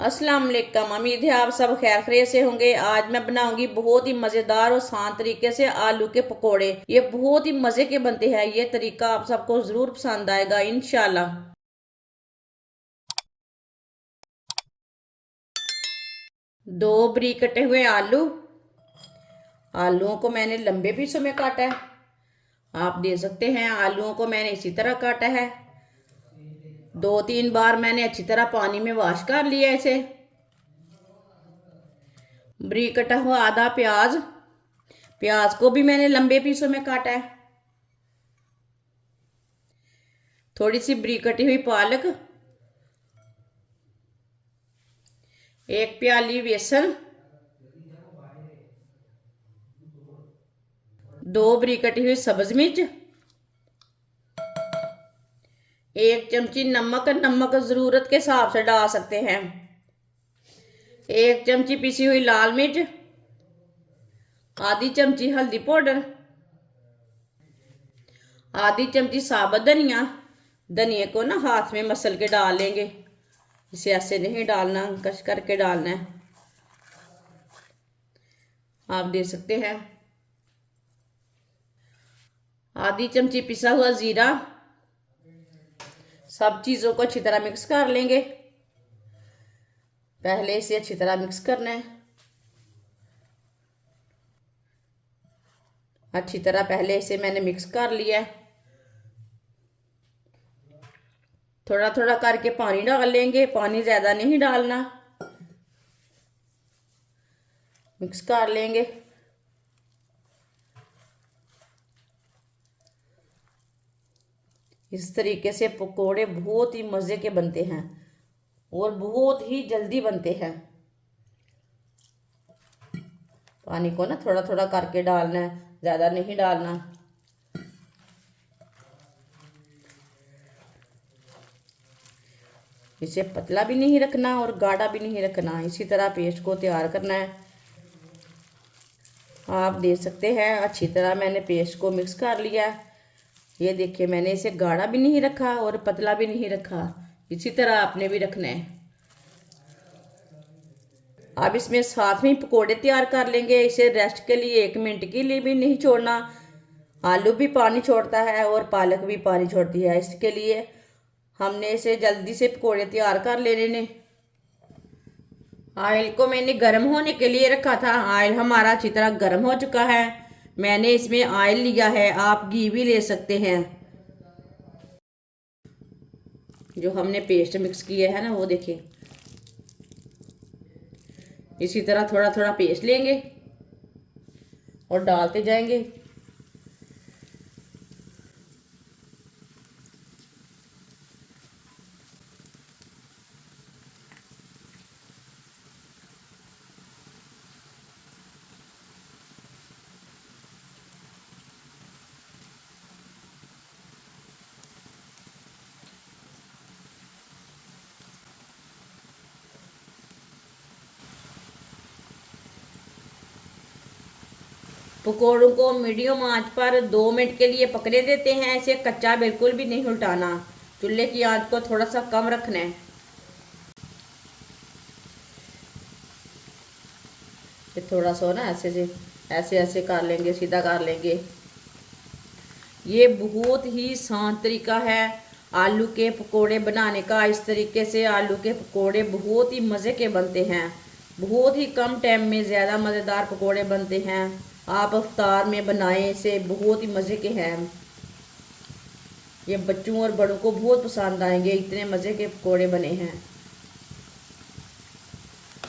अस्सलाम वालेकुम। उम्मीद है आप सब खैर खैरियत से होंगे। आज मैं बनाऊंगी बहुत ही मज़ेदार और आसान तरीके से आलू के पकोड़े। ये बहुत ही मज़े के बनते हैं। ये तरीका आप सबको ज़रूर पसंद आएगा इंशाल्लाह। 2 बरीक कटे हुए आलू। आलूओं को मैंने लंबे पीसों में काटा है। आप देख सकते हैं आलूओं को मैंने इसी तरह काटा है। 2-3 बार मैंने अच्छी तरह पानी में वॉश कर लिया इसे। बरीक कटा हुआ आधा प्याज। प्याज को भी मैंने लंबे पीसों में काटा है। थोड़ी सी बरीक कटी हुई पालक। 1 प्याली बेसन। 2 बरीक कटी हुई सब्ज मिर्च। 1 चमची नमक। नमक ज़रूरत के हिसाब से डाल सकते हैं। 1 चमची पिसी हुई लाल मिर्च। आधी चमची हल्दी पाउडर। आधी चमची साबुत धनिया। धनिया को ना हाथ में मसल के डाल लेंगे। इसे ऐसे नहीं डालना, कश करके डालना है। आप देख सकते हैं। आधी चमची पिसा हुआ जीरा। सब चीज़ों को अच्छी तरह मिक्स कर लेंगे। पहले इसे अच्छी तरह मिक्स करना है। अच्छी तरह पहले इसे मैंने मिक्स कर लिया है। थोड़ा थोड़ा करके पानी डाल लेंगे, पानी ज़्यादा नहीं डालना। मिक्स कर लेंगे। इस तरीके से पकोड़े बहुत ही मज़े के बनते हैं और बहुत ही जल्दी बनते हैं। पानी को ना थोड़ा थोड़ा करके डालना है, ज़्यादा नहीं डालना। इसे पतला भी नहीं रखना और गाढ़ा भी नहीं रखना। इसी तरह पेस्ट को तैयार करना है। आप देख सकते हैं अच्छी तरह मैंने पेस्ट को मिक्स कर लिया है। ये देखिए मैंने इसे गाढ़ा भी नहीं रखा और पतला भी नहीं रखा। इसी तरह आपने भी रखना है। अब इसमें साथ में पकोड़े तैयार कर लेंगे। इसे रेस्ट के लिए 1 मिनट के लिए भी नहीं छोड़ना। आलू भी पानी छोड़ता है और पालक भी पानी छोड़ती है। इसके लिए हमने इसे जल्दी से पकोड़े तैयार कर लेने ने। ऑयल को मैंने गर्म होने के लिए रखा था। ऑयल हमारा अच्छी तरह गर्म हो चुका है। मैंने इसमें ऑयल लिया है, आप घी भी ले सकते हैं। जो हमने पेस्ट मिक्स किया है ना वो देखिए। इसी तरह थोड़ा थोड़ा पेस्ट लेंगे और डालते जाएंगे। पकोड़ों को मीडियम आंच पर 2 मिनट के लिए पकने देते हैं। इसे कच्चा बिल्कुल भी नहीं उल्टाना। चूल्हे की आंच को थोड़ा सा कम रखना है। फिर थोड़ा सा ना ऐसे ऐसे कर लेंगे, सीधा कर लेंगे। ये बहुत ही आसान तरीका है आलू के पकोड़े बनाने का। इस तरीके से आलू के पकोड़े बहुत ही मज़े के बनते हैं। बहुत ही कम टाइम में ज़्यादा मज़ेदार पकोड़े बनते हैं। आप इफ्तार में बनाएं इसे, बहुत ही मज़े के हैं। ये बच्चों और बड़ों को बहुत पसंद आएंगे, इतने मज़े के पकोड़े बने हैं।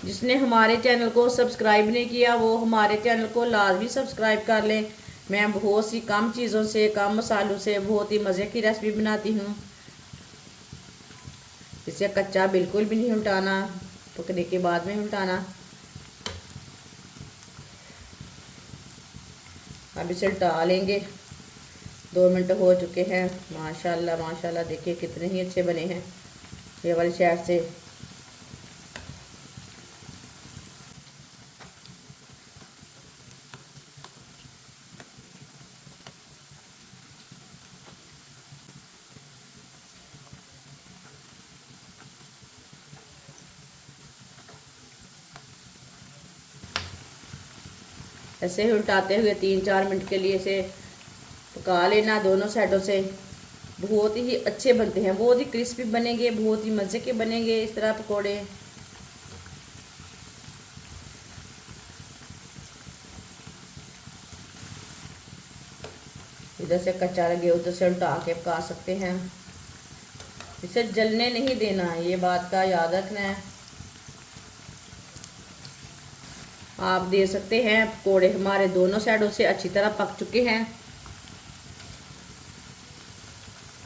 जिसने हमारे चैनल को सब्सक्राइब नहीं किया वो हमारे चैनल को लाजमी सब्सक्राइब कर लें। मैं बहुत सी कम चीज़ों से, कम मसालों से बहुत ही मज़े की रेसिपी बनाती हूँ। इसे कच्चा बिल्कुल भी नहीं उल्टाना, पकने के बाद में उल्टाना। अब इसे उल्टा लेंगे। 2 मिनट हो चुके हैं। माशाल्लाह माशाल्लाह, देखिए कितने ही अच्छे बने हैं ये वाली साइड से। ऐसे ही उल्टाते हुए 3-4 मिनट के लिए इसे पका लेना दोनों साइडों से। बहुत ही अच्छे बनते हैं, बहुत ही क्रिस्पी बनेंगे, बहुत ही मज़े के बनेंगे इस तरह पकोड़े। इधर से कच्चा लगे उधर से उल्टा के पका सकते हैं। इसे जलने नहीं देना है, ये बात का याद रखना है। आप देख सकते हैं पकोड़े हमारे दोनों साइडों से अच्छी तरह पक चुके हैं।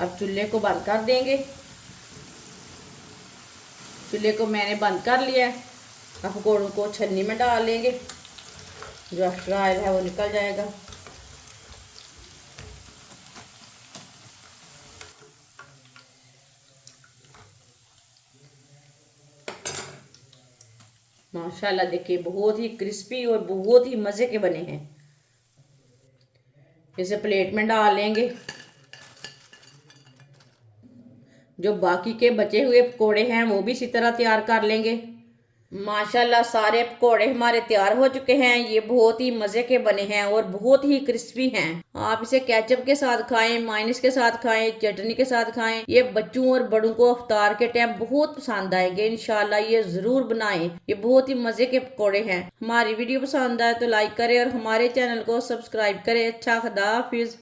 अब चूल्हे को बंद कर देंगे। चूल्हे को मैंने बंद कर लिया है। अब पकौड़ों को छन्नी में डाल लेंगे, जो एक्स्ट्रा ऑयल है वो निकल जाएगा। माशाल्लाह देखिए बहुत ही क्रिस्पी और बहुत ही मज़े के बने हैं। इसे प्लेट में डाल लेंगे। जो बाकी के बचे हुए पकोड़े हैं वो भी इसी तरह तैयार कर लेंगे। माशाल्लाह सारे पकोड़े हमारे तैयार हो चुके हैं। ये बहुत ही मज़े के बने हैं और बहुत ही क्रिस्पी हैं। आप इसे केचप के साथ खाएं, मायोनीज के साथ खाएं, चटनी के साथ खाएं। ये बच्चों और बड़ों को इफ्तार के टाइम बहुत पसंद आएंगे। इंशाल्लाह ये ज़रूर बनाएं। ये बहुत ही मज़े के पकोड़े हैं। हमारी वीडियो पसंद आए तो लाइक करें और हमारे चैनल को सब्सक्राइब करें। अच्छा, खुदा हाफिज़।